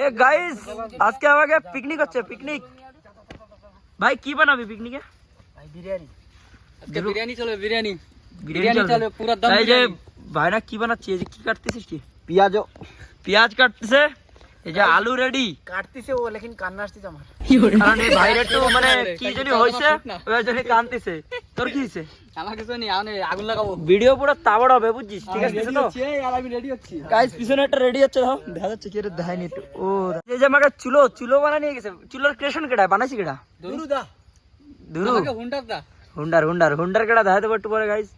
এ guys আজকে আমাকে picnic হচ্ছে পিকনিক। ভাই কি বানাবি পিকনিকে? ভাই বিরিয়ানি। আজকে বিরিয়ানি চলবে, বিরিয়ানি চলবে পুরো দম। এই যে ভাইরা কি বানাচ্ছে? এই যে কি কাটতেছিস কি? পেঁয়াজ কাটতেছে। এই যে আলু রেডি কাটতেছে ও, লেকিন কান্না আসতেছে আমার। কারণ এই ভাইরা তো মানে কি জানি হইছে, ওই জন্য কাঁদতেছে। তোর কি হইছে? আমার কিছু নেই, আমি আগুন লাগাবো। ভিডিও পুরো তাবড় হবে বুঝছিস? ঠিক আছে তো আর আমি রেডি হচ্ছি। গাইস পিছনে একটা রেডি হচ্ছে, দাও দেখা যাচ্ছে কি রে, দেখাইনি একটু। ও এই যে আমাকে চুলো বানা নিয়ে গেছে। চুলোর ক্রিয়েশন কেডা বানাইছি? কেডা? দুরুদা দুরু আমাকে হুন্ডার দা। হুন্ডার কেডা দেখা দেবো একটু পরে গাইস।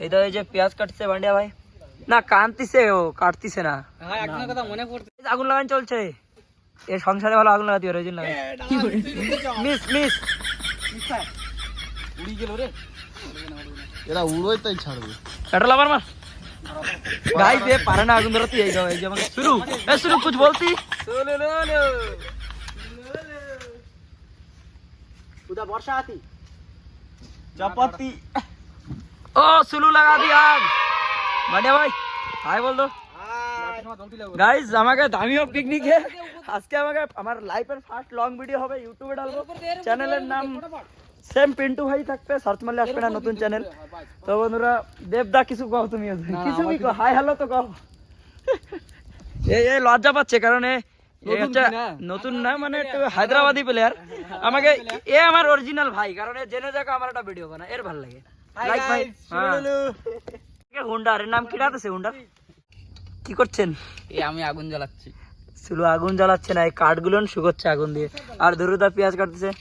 এই তো এই যে পেঁয়াজ কাটছে বান্ডিয়া ভাই, না কাটতিছে, ও কাটতিছে না। হ্যাঁ একটা কথা মনে পড়ছে, আগুন লাগান চলছে। এর সংসারে ভালো আগুন লাগাতে পারে, ওই জন্য মিস উড়ি গেল রে। এরা উড়োই তাই ছাড়বে। পেট্রোল আবার মার গাইস, এ পারে না আগুন ধরাতে। এই যাও, এই যে আমাকে শুরু কুছ বলতি। उधर वर्षा आती চাপাতি। ও সুলু লাগা দি আগ। বান্ডিয়া ভাই হাই বল দো। গাইস আমাকে দামিও পিকনিকে আজকে আমাকে আমার লাইফের ফার্স্ট লং ভিডিও হবে, ইউটিউবে ডালবো। চ্যানেলের নাম সেম পিন্টু ভাই থাকবে, সার্চ মারলে আসবে না, নতুন চ্যানেল। তো বন্ধুরা দেবদা কিছু কও, তুমি কিছু কি কও, হাই হ্যালো তো কও। এই লজ্জা পাচ্ছে কারণ নতুন না, মানে একটু হায়দ্রাবাদি প্লেয়ার। আমাকে এ আমার অরিজিনাল ভাই, কারণ এ জেনে যাকে আমার একটা ভিডিও বানা, এর ভালো লাগে। লাইক ভাই হুন্ডার নাম কি ডাকতেছে? হুন্ডার কি করছেন? এই আমি আগুন জ্বালাচ্ছি। শুধু আগুন জ্বালাচ্ছে না, এই কাঠগুলো শুকোচ্ছে আগুন দিয়ে। আর ধরুদা পেঁয়াজ কাটতেছে।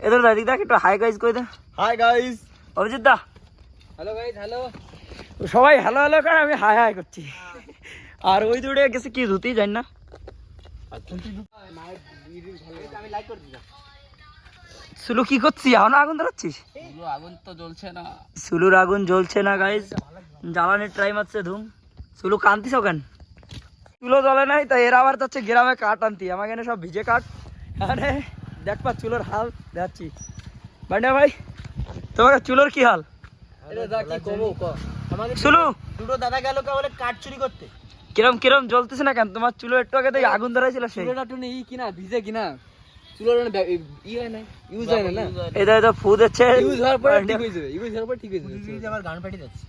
এদের দাদিক দেখ একটু হাই গাইজ কই দে। Hi guys. অভিজিৎ দা হ্যালো গাইস, হ্যালো। সবাই হ্যালো হ্যালো করে, আমি হাই হাই করছি। আর ওই দূরে গেছে কি ধুতি জানি না। আমি লাইক করে দিলাম। সুলু কি করছিস? এখন আগুন ধরাচ্ছিস? পুরো আগুন তো জ্বলছে না। সুলুর আগুন জ্বলছে না গাইজ, জ্বালানির ট্রাই মারছে ধুম। সুলু কান্তিস কেন? চুলো জ্বলে নাই, তাই এরা আবার যাচ্ছে গ্রামে কাঠ আনতি। আমাকে এনে সব ভিজে কাঠ, মানে দেখবা চুলোর হাল দেখাচ্ছি। বান্ডিয়া ভাই তোমার চুলোর কি হাল? সুলু দুটো দাদা গেল কে বলে কাঠ চুরি করতে। কিরম জ্বলতেছে না কেন? তোমার চুলো একটু আগে থেকে আগুন ধরাইছিল সেই। চুলোটা টুনে কিনা ভিজে কিনা, চুলোর ই হয় না, ইউজ হয় না। এটা ফু দিচ্ছে। ইউজ হওয়ার পর ঠিক হয়ে যাবে, ইউজ হওয়ার পর ঠিক হয়ে যাবে। আমার গান ফাটি যাচ্ছে।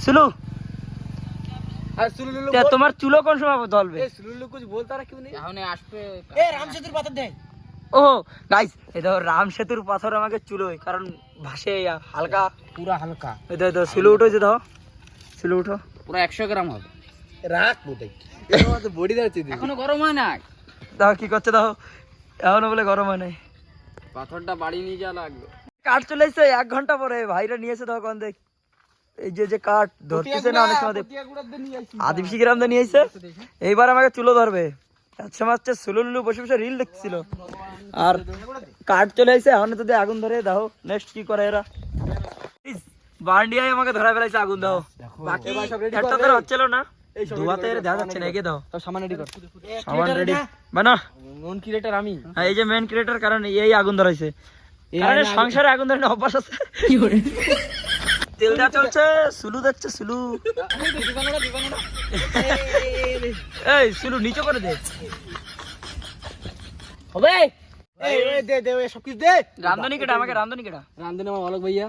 সুলু আর সুলুলু তোমার চুলো কোন সময় জ্বলবে? এ সুলুলু কিছু বলতে আর কেউ নেই। এখন আসবে এ রাম সেতুর পাথর দেয়। ও গাইস এটা রাম সেতুর পাথর আমাকে চুলোয়, কারণ ভাসে হালকা, পুরা হালকা। এটা তো সুলু উঠো, যে দাও সুলু উঠো। পুরো 100 গ্রাম হবে। রাখ বোটাই বডি দাঁড়াচ্ছে, এখনো গরম হয় না। দাও কি করছে দাও, এখনো বলে গরম হয় নাই। পাথরটা বাড়ি নিয়ে যা লাগবে। কাঠ চলে এসছে 1 ঘন্টা পরে, ভাইরা নিয়েছে তখন দেখ। এই যে কাঠ ধরতেছে না অনেক সময়, আদিবাসী গ্রাম দিয়ে নিয়ে এসছে। এইবার আমাকে চুলো ধরবে। এক সময় হচ্ছে সুলুলু বসে বসে রিল দেখছিল, আর কাঠ চলে এসে এখন তো আগুন ধরে দাও। নেক্সট কি করে এরা? বান্ডিয়ায় আমাকে ধরা ফেলাইছে আগুন দাও। বাকি একটা তো হচ্ছিল না, ধোয়াতে দেখা যাচ্ছে না। এগিয়ে দাও, সামান রেডি কর। সামান রেডি বানা। নন ক্রিয়েটর আমি। হ্যাঁ এই যে মেন ক্রিয়েটর, কারণ এই আগুন ধরাইছে। কারণ সংসারে আগুন ধরে অভ্যাস আছে। তেল দেওয়া চলছে, সুলু দেখছে সুলু। এই সুলু নিচে করে দে। হবে এই দে দে সব কিছু দে। রান্ধনি কেটা? আমাকে রান্ধনি কেটা? রান্ধনে আমার অলোক ভাইয়া।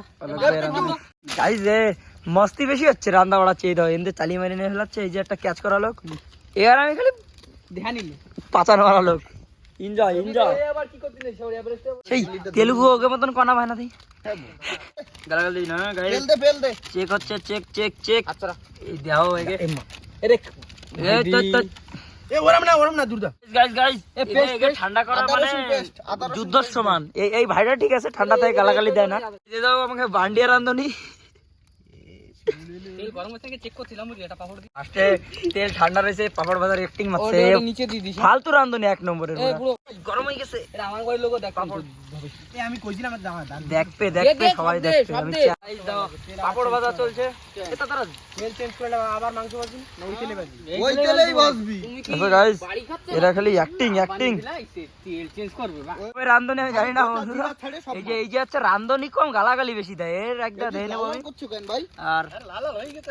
গাইস রে মস্তি বেশি হচ্ছে, রান্না বাড়াচ্ছে। এই দাও এমনি চালিয়ে মারি নিয়ে ফেলাচ্ছে। এই যে একটা ক্যাচ করা লোক, এবার আমি খালি ধ্যান নিলে পাচার মারা লোক। এনজয় আবার কি করতে নেই সব এভারেস্ট। সেই তেলুগু ওকে মতন কনা ভাই না দি গালাগালি না গাইস। ফেল দে চেক হচ্ছে, চেক। আচ্ছা এই দাও এগে এরে এই তো এ ওরম না দুর্দা। গাইস এগে ঠান্ডা করা মানে যুদ্ধের সমান। এই ভাইটা ঠিক আছে, ঠান্ডা থেকে গালাগালি দেয় না। এই দাও আমাকে বান্ডিয়া রান্ধনি। তেল গরম হচ্ছে চেক করছিলাম বুঝলি, এটা পাপড় দি ফার্স্টে তেল ঠান্ডা রয়েছে, পাপড় ভাজার অ্যাক্টিং মারছে। নিচে দিয়ে দিছি। ফালতু রান্ধনি এক নম্বরের। পুরো গরম হয়ে গেছে। এটা আমার বাড়ির লোক দেখ পাপড়। এ আমি কইছিলাম দেখবে সবাই দেখবে। আমি পাপড় ভাজা চলছে। এটা তারা তেল চেঞ্জ করে আবার মাংস ভাজি না ওই তেলে ভাজি। ওই তেলেই ভাজবি। দেখো গাইস এরা খালি অ্যাক্টিং। তেল চেঞ্জ করবে বা ওই রান্ধনি আমি জানি না বন্ধুরা। এই যে হচ্ছে রান্ধনি কম, গালাগালি বেশি দেয়। এর একটা দেয় নেব আমি। করছো কেন ভাই? আর লাল হয়ে গেছে।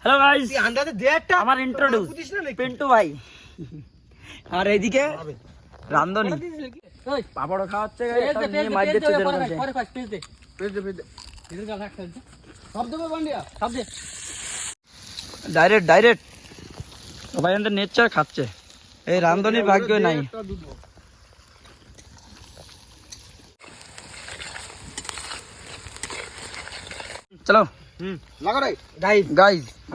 হ্যালো গাইস, আন্দাজে দে একটা। আমার ইন্ট্রোডিউস পিন্টু ভাই। আর এইদিকে রান্ধনি পাপড় খাওয়াচ্ছে মাইর দিচ্ছে ডাইরেক্ট ডাইরেক্ট সবাই নেচার খাচ্ছে এই রান্ধনির ভাগ্য নাই চলো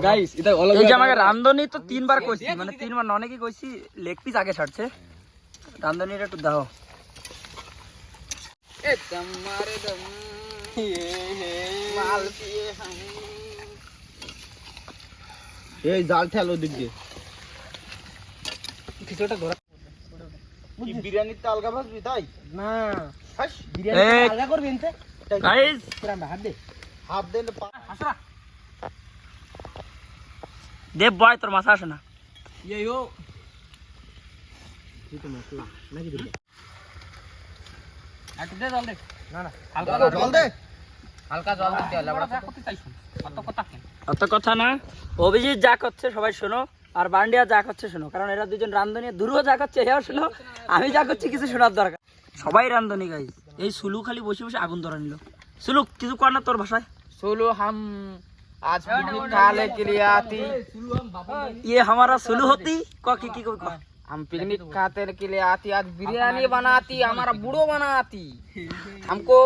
গাইস এই যে আমাকে রান্ধনি তো 3 বার কইছি মানে 3 বার অনেকই কইছি লেগ পিস আগে ছাড়ছে রান্ধনির একটু দাও এই জাল ঠেলো দিক দিয়ে কিছুটা ঘোরা বিরিয়ানিতে আলগা ভাজবি তাই না এই আলগা করবি এনতে গাইস হাত দে দেব বয় তোর মাথা আসে না অত কথা না অভিজিৎ যা করছে সবাই শোনো আর বান্ডিয়া যা করছে শোনো কারণ এরা দুজন রান্ধনি দুরুও যা করছে এও শোনো আমি যা করছি কিছু শোনার দরকার সবাই রান্ধনি গাইস এই সুলু খালি বসে বসে আগুন ধরা নিল সুলু কিছু কর না তোর ভাষায় सोलो हम आज पिकनिक खाने के लिए आती ये हमारा सुलू होती की हम पिकनिक खाते के लिए आती आज बिरयानी बनाती हमारा बूढ़ो बनाती हमको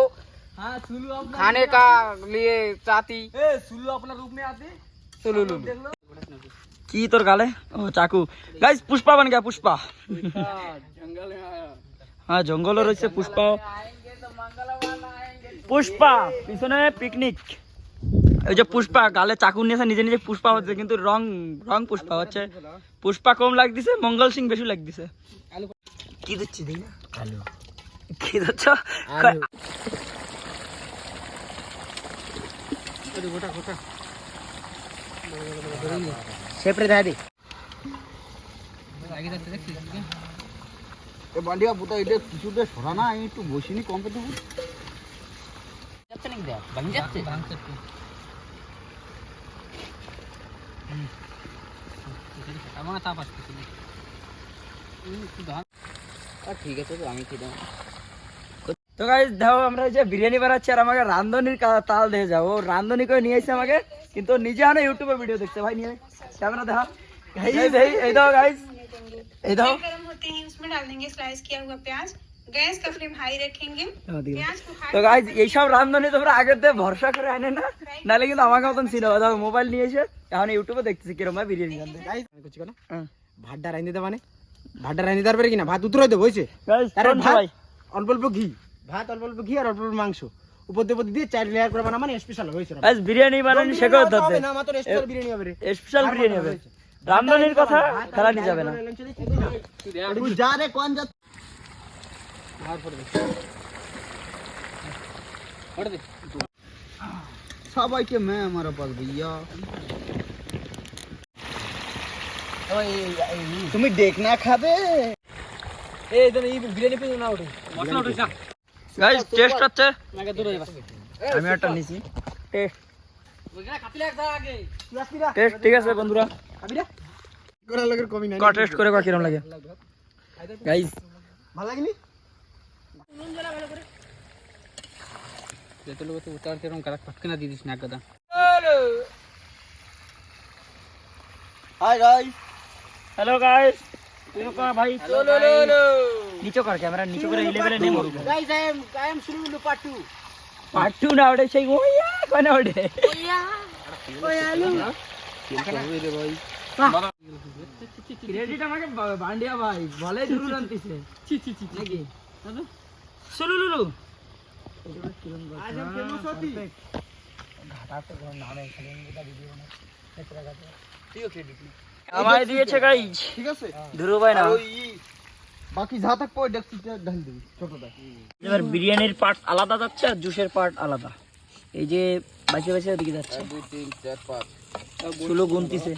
खाने का लिए चाहती सुलू अपना रूप में आते सुलू की तोर गाले ओ चाकू गाइस पुष्पा बन गया पुष्पा जंगल में आया हाँ जंगल रही पुष्पा पुष्पा পিছনে পিকনিক ওই যে পুষ্পা গালে চাকু নিয়েছে নিজে নিজে পুষ্পা হচ্ছে কিন্তু রং রং পুষ্পা হচ্ছে পুষ্পা কম লাগ দিছে মঙ্গল সিং বেশি লাগ দিছে কি দিচ্ছি দেই না আলু কি দিচ্ছ গোটা গোটা সেপরে দাই দে এ বান্ডিয়া পুতা এটা কিছু দে সরা না আমি একটু বসিনি কম পেতে যাচ্ছে নাকি দেখ ভাঙ যাচ্ছে আমার তাপ আসছে ঠিক আছে তো আমি খেয়ে তো গাইস দাও আমরা যে বিরিয়ানি বানাচ্ছি আর আমাকে রান্ধনির তাল দিয়ে যাও রান্ধনি করে নিয়ে এসে আমাকে কিন্তু নিজে আনে ইউটিউবে ভিডিও দেখতে ভাই নিয়ে ক্যামেরা দেখা এই দাও গাইস এই দাও गरम होते ही उसमें डाल देंगे स्लाइस किया हुआ प्याज गैस का फ्लेम हाई रखेंगे प्याज को তো গাইস এইসব রান্ধনি তোমরা আগে থেকে ভরসা করে আনে না নালে কিন্তু আমাকে মতন ছিল দাও মোবাইল নিয়ে এসে এখন ইউটিউবে দেখতেছি কিরকম ভাই বিরিয়ানি রান্ধে গাইস আমি কিছু না ভাতটা রাইন দিতে মানে ভাতটা রাইন দিতে পারবে কিনা ভাত উতরাই দেব হইছে গাইস আরে ভাই ভাই অল্প অল্প ঘি ভাত অল্প অল্প ঘি আর অল্প অল্প মাংস উপর দিয়ে 4 লেয়ার করে বানা মানে স্পেশাল হইছে গাইস বিরিয়ানি বানানি শেখো ধরতে না মাত্র স্পেশাল বিরিয়ানি হবে রে স্পেশাল বিরিয়ানি হবে রান্ধনির কথা খেলানি যাবে না তুই যা রে কোন যা সবাইকে मैं हमारा पास भैया তুমি দেখ না খাবে এই দেন এই বিরিয়ানি পেয়ে না ওঠে মশলা ওঠে না গাইস টেস্ট হচ্ছে নাকে দূরে যাবে আমি একটা নিছি টেস্ট ওইখানে খাতি লাগা আগে তুই আসবি না টেস্ট ঠিক আছে বন্ধুরা খাবি না করা লগের কমি নাই ক টেস্ট করে ক কিরকম লাগে গাইস ভালো লাগেনি যেতে লোক তো উতার তেরম কাটা পাটকে না দিয়ে দিস না গাদা हाय गाइस हेलो गाइस भाई चलो नीचे कर कैमरा नीचे করে 11 নেই মরু guys I am Sulu part 2 part 2 না ওটা সেই ওয়া কোন ওটা आलू ক্রেডিট আমাকে বান্ডিয়া ভাই বলে ধরু রান্তিছে নাকি সুলুলুলু आज हम फेमस होती ঘাটাতে কোন নাম এখানে এটা ভিডিও বানাই আমায় দিয়েছে গাইস ঠিক আছে ধরু ভাই না বাকি যা থাক পয় ডেক্সিটা ঢাল দিবি ছোটটা এবার বিরিয়ানির পার্ট আলাদা যাচ্ছে আর জুসের পার্ট আলাদা এই যে বাইসে বাইসে ওদিকে যাচ্ছে 2 3 4 5 সুলু গুনতিছে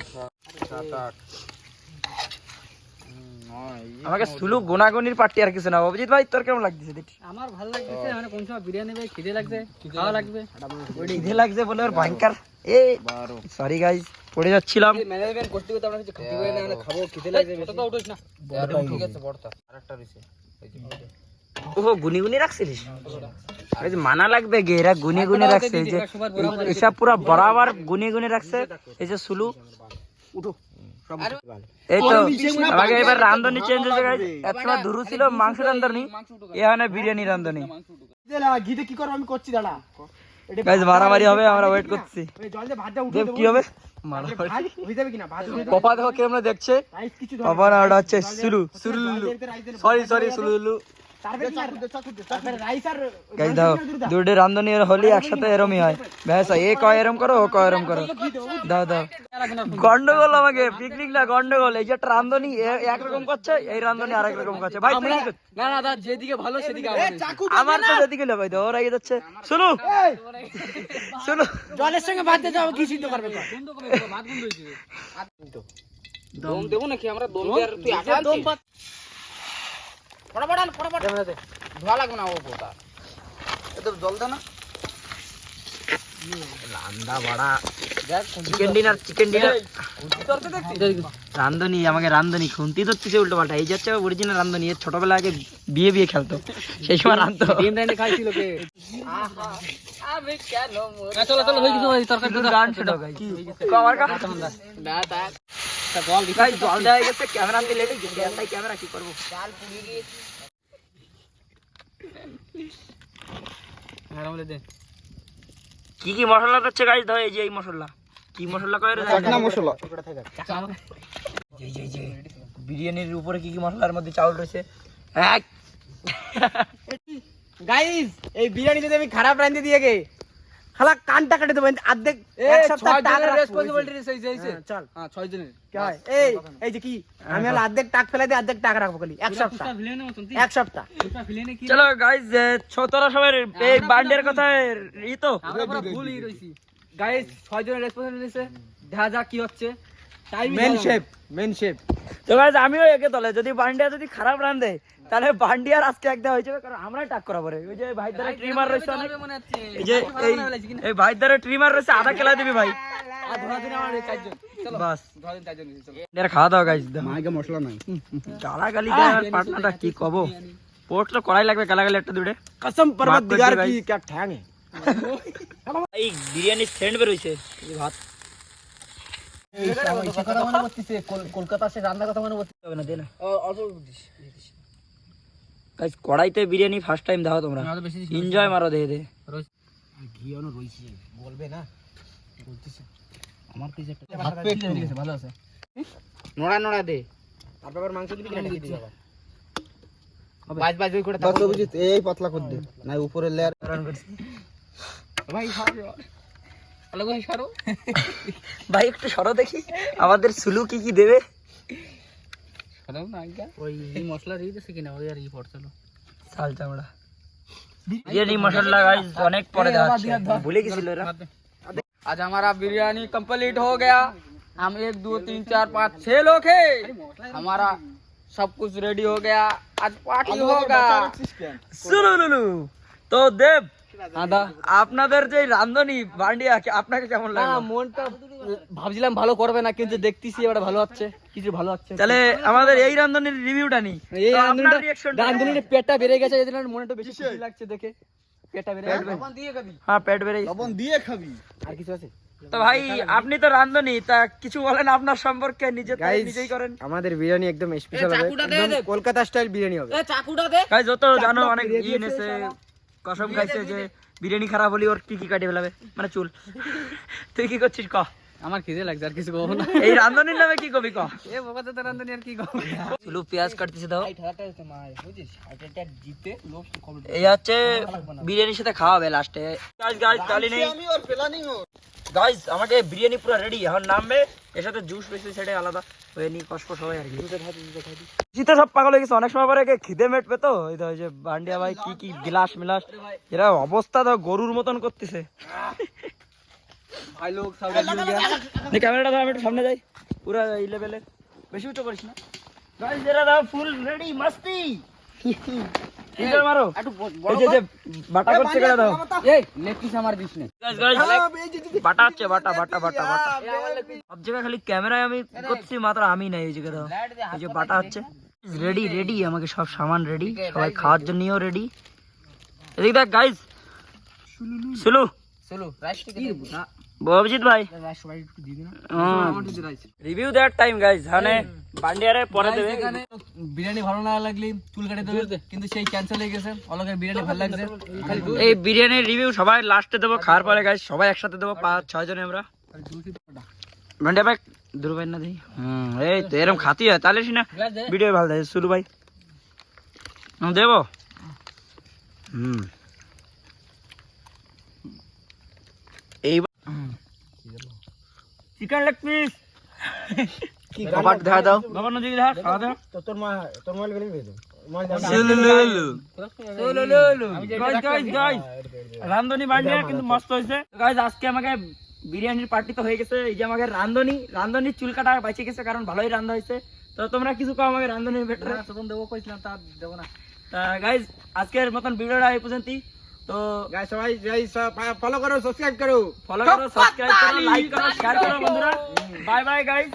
7 8 আমাকে সুলু গোনাগুনির পার্টি আর কিছু না। অভিজিৎ ভাই তোর কেমন লাগতেছে দেখি? আমার ভালো লাগতেছে, মানে কোন সময় বিরিয়ানি ভাই খিদে লাগছে, খাওয়া লাগবে। খিদে লাগছে বলে ওর ভয়ঙ্কর এ সরি গাইস পড়ে যাচ্ছিলাম। ম্যানেজমেন্ট করতে করতে আমরা কিছু খেতে পারি না, আমরা খাবো, খিদে লাগছে বেশি। তো উঠিস না, ঠিক আছে বড়টা আরেকটা রইছে। ওহো গুনি গুনি রাখছিলিস? এই যে মানা লাগবে গে, এরা গুনি গুনি রাখছে। এই যে এসব পুরো বরাবর গুনি গুনি রাখছে। এই যে সুলু উঠো সব এই তো আমাকে এবার রান্ধনি চেঞ্জ হয়েছে গাইস। একসময় দুরু ছিল মাংস রান্ধনি, এখানে বিরিয়ানি রান্ধনি। ঘিতে কি করব আমি করছি, দাঁড়া। গাইস মারামারি হবে, আমরা ওয়েট করছি। ওই জল দিয়ে ভাতটা উঠে দেব দেবো। কি হবে? ভাত হয়ে যাবে কিনা? ভাত হয়ে যাবে। পাপা দেখো কেমন দেখছে। রাইস কিছু পাপা না ওটা হচ্ছে সুলু সুলুলু, সরি সরি সুলুলু। তারপরে তারপরে রাইস আর গাইস দাও দুটো রান্ধনি আর হলি একসাথে এরমই হয়। ব্যাস এ কয় এরম করো, ও কয় এরম করো। দাও দাও গন্ডগোল, আমাকে পিকনিক না গন্ডগোল। এই যে একটা রান্ধনি একরকম করছে, এই রান্ধনি আরেক রকম করছে। ভাই তুই কি করছিস? না না দা, যেদিকে ভালো সেদিকে আমার তো যেদিকে ভাই তো ওরা যাচ্ছে। শুনো শুনো জলের সঙ্গে ভাত দিয়ে যাও, কি সিদ্ধ করবে? বন্ধ করে দেবো, ভাত বন্ধ হয়েছে। দম দেবো নাকি আমরা? দম দিয়ে আর তুই আটা আনছিস? ফটাফট ধোয়া লাগবে না ও পোতা। এত জল দে না। রান্দা বাড়া চিকেন ডিনার রান্ধনি, আমাকে রান্ধনি খুন্তি ধরতেছে উল্টো পাল্টা। এই যাচ্ছে অরিজিনাল রান্ধনি, এর ছোটবেলা আগে বিয়ে খেলতো, সেই সময় রান্ধতো। ডিম রাইনে খাইছিল কে? আমি কেন চলো চলো হয়ে গেছে, ওই তরকারি গান ছিল গাইস। কভার কা না তা জল দিখাই, জল দেওয়া গেছে। ক্যামেরা আনতে লেট হয়ে গেছে, তাই ক্যামেরা কি করব? চাল পুড়িয়ে গিয়েছে। আরামলে দে। কি কি মশলা দিচ্ছে গাইস? দাও এই যে এই মশলা, কি মশলা কয় রে? চাকনা মশলা। যে বিরিয়ানির উপরে কি কি মশলার মধ্যে চাউল রয়েছে। এক গাইস এই বিরিয়ানি যদি আমি খারাপ রাঁধে দিয়ে গে খালা কানটা কেটে দেব। অর্ধেক এক সপ্তাহ টাক রেসপন্সিবিলিটি হইছে। চল হ্যাঁ 6 জনের। কি হয়? এই যে কি আমি হলো অর্ধেক টাক ফেলে দিয়ে অর্ধেক টাকা রাখবো খালি এক সপ্তাহ। এক সপ্তাহ চলো গাইস ছোটরা সবাই এই বান্ডের কথা ই তো আমরা পুরো ভুলই রইছি। গাইস 6 জনের রেসপন্সিবিলিটি নিছে, দেখা যাক কি হচ্ছে। টাইম মেন শেপ তো গাইস আমিও একে তলে, যদি বান্ডিয়া যদি খারাপ রান্ধে তাহলে বান্ডিয়ার আজকে একদম হয়ে যাবে, কারণ আমরাই টাক করা পরে। ওই যে ভাই দ্বারা ট্রিমার রয়েছে অনেক, মনে হচ্ছে এই যে এই ভাই দ্বারা ট্রিমার রয়েছে, আধা কেলা দিবি ভাই। আর ধরা দিন আমার 4 জন। চলো বাস ধরা দিন 4 জন চলো। এর খাওয়া দাওয়া গাইস। মাইকে মশলা নাই। গালাগালি দেওয়ার পার্টনারটা কি কব? পোস্ট তো করাই লাগবে গালাগালি একটা দুটো। কসম পরবর্তীগার কি क्या ঠ্যাং है। এই বিরিয়ানি সেন্ড বের হইছে এই ভাত। কলকাতা সে রান্নার কথা মনে পড়ছে হবে না দে না অল্প দিস। গাইস কড়াইতে বিরিয়ানি ফার্স্ট টাইম দাও তোমরা, না তো বেশি দিস। এনজয় মারো দে দে। ঘি অন রইছে বলবে না বলতিছে আমার কিছু একটা ভাত পেট হয়ে গেছে, ভালো আছে। নোড়া নোড়া দে। তারপর মাংস দিবি কিনা দিবি বাবা। বাজ ওই করে বাস অভিজিৎ এই পাতলা করে দে না উপরে লেয়ার। ভাই খাও। হ্যালো ভাই সারো। ভাই একটু সরো দেখি আমাদের সুলু কি কি দেবে। সারো না আজ্ঞা। ওই মশলা দিয়ে দিছে কিনা ওই আর ই পড়ছিল। চাল চামড়া বিরিয়ানি মশলা গাইস অনেক পরে দেওয়া হচ্ছে, ভুলে গেছিল এরা। आज हमारा बिरयानी कंप्लीट हो गया। हम 1 2 3 4 5 6 लोग हैं। हमारा सब कुछ रेडी हो गया, आज पार्टी होगा। সুলুলুলু তো দেব আদা আপনাদের যে রান্ধনি বান্ডিয়া আপনাকে কেমন না লাগলো? মনটা ভাবছিলাম ভালো করবে না, কিন্তু দেখতেছি এবারে ভালো হচ্ছে, কিছু ভালো হচ্ছে। তাহলে আমাদের এই রান্ধনির রিভিউটা নি। এই তো আপনার reaction টা- রান্ধুনির পেটটা বেড়ে গেছে, এদের মনে একটু বেশি খুশি লাগছে দেখে। পেটটা বেড়ে গেছে। লবণ দিয়ে খাবি? হ্যাঁ পেট বেড়ে গেছে। লবণ দিয়ে খাবি। আর কিছু আছে? তো ভাই আপনি তো রান্ধনি, তা কিছু বলেন আপনার সম্পর্কে, নিজেই করেন। আমাদের বিরিয়ানি একদম স্পেশাল হবে, একদম কলকাতা স্টাইল বিরিয়ানি হবে। এ চাকুটা দে। গাইস যত জানো অনেক এনেছে কসম খাইছে যে বিরিয়ানি খারাপ হলি ওর কি কি কাটে ফেলাবে, মানে চুল। তুই কি করছিস ক? আমার খিদে লাগছে, আর কিছু কব না। এই রান্ধনির নামে কি কবি ক? এ বাবা তো রান্ধুনি আর কি কব। চুলু পেঁয়াজ কাটতেছে দাও। এই ঠাটা হচ্ছে মার, বুঝিস? এটা জিতে লোভ কম। এই হচ্ছে বিরিয়ানির সাথে খাওয়াবে লাস্টে। গাইস গালি নেই আমি ওর প্ল্যানিং ও গাইস, আমাকে বিরিয়ানি পুরো রেডি, এখন নামবে। এর সাথে জুস রয়েছে, সেটা আলাদা হয়ে নি কষ্ট সবাই আর কি। শীতে সব পাগল হয়ে গেছে, অনেক সময় পরে খিদে মেটবে তো। এই তো ওই যে বান্ডিয়া ভাই কি কি গিলাস মিলাস, এরা অবস্থা তো গরুর মতন করতেছে। ভাই লোক সব রেডি হয়ে গেছে। ক্যামেরাটা ধর, আমি একটু সামনে যাই, পুরো এই লেভেলে, বেশি উঁচু করিস না। গাইস এরা দাও ফুল রেডি মস্তি ইধর মারো একটু এই যে বাটা করছে কেডা দাও এই লেগ পিস আমার দিস না গাইস বাটা হচ্ছে বাটা সব জায়গায় খালি ক্যামেরায় আমি করছি মাত্র আমি নাই এই জায়গা দাও এই যে বাটা হচ্ছে রেডি রেডি আমাকে সব সামান রেডি সবাই খাওয়ার জন্যও রেডি এদিক দেখ গাইস সুলু চলো রাইস থেকে না অভিজিৎ ভাই রাইস সবাই একটু দিয়ে দিন রিভিউ দ্যাট টাইম গাইস মানে বান্ডিয়ারে পরে দেবে বিরিয়ানি ভালো না লাগলে চুল কেটে দেবে কিন্তু সেই ক্যান্সেল হয়ে গেছে অলকের বিরিয়ানি ভালো লাগছে এই বিরিয়ানির রিভিউ সবাই লাস্টে দেবো খাওয়ার পরে গাইস সবাই একসাথে দেবো 5-6 জনে আমরা বান্ডিয়া ভাই দূর ভাই না দিই এই তো এরকম খাতি হয় তাহলে না ভিডিও ভালো দেয় সুলু ভাই দেবো এই চিকেন লেগ পিস বাবার দেখা দাও বাবা নদী দেখা খাওয়া দাও তো তোর মোবাইল গেলে দিয়ে দাও গাইস রান্ধনি বান্ডিয়া কিন্তু মস্ত হয়েছে গাইস আজকে আমাকে বিরিয়ানির পার্টি তো হয়ে গেছে এই যে আমাকে রান্ধনির চুল কাটা বেঁচে গেছে কারণ ভালোই রান্ধা হয়েছে তো তোমরা কিছু কও আমাকে রান্ধনি বেটার তখন দেবো কইছিলাম তা দেবো না গাইস আজকের মতন ভিডিওটা এই পর্যন্তই তো গাইস সবাই ফলো করো সাবস্ক্রাইব করো ফলো করো সাবস্ক্রাইব করো লাইক করো শেয়ার করো বন্ধুরা বাই বাই গাইস